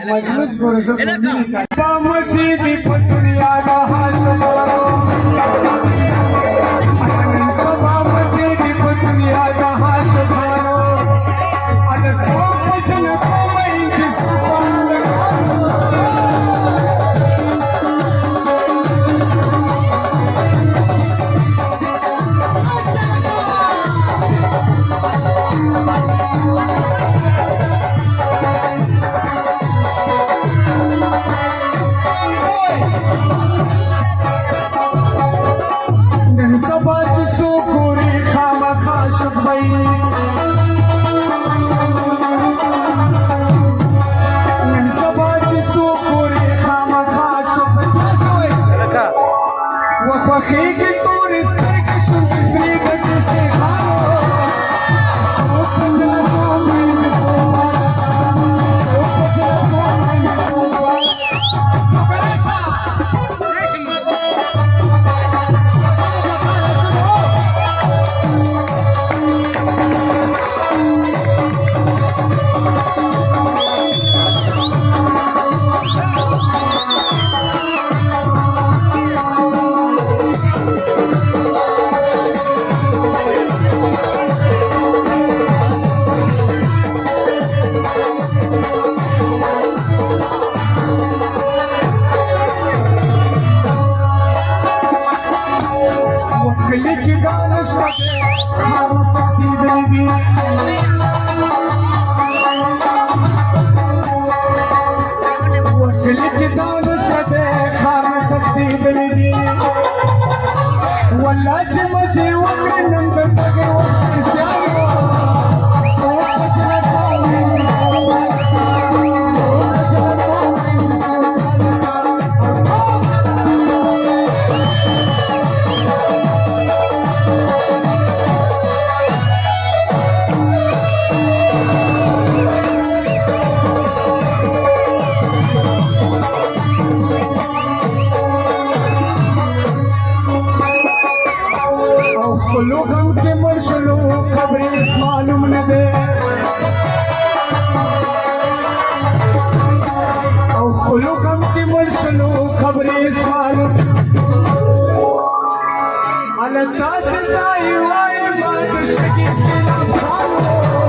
مجلس گرزه با مسیدی پتنیا رها شما من سبا مسیدی پتنیا رها شما انا سو پچن کو مئی کس وخوخيږي تورې سترګې شونډې سرې ګټې شیخانو څوک په جلسو باندې سوال څوک په جلسو باندې سوال کلی کې ګان شته خار تختی دلی کلی کې ګان شته خار تختی دلی والله چې مزه وکړې نن به دغه وخت کې سیالو څوک چې راځي लोग हम के मर्शलो खबरें मालूम न दे लोग हम के मर्शलो खबरें मालूम अलता से जाई वाई बात शकी से ना भालो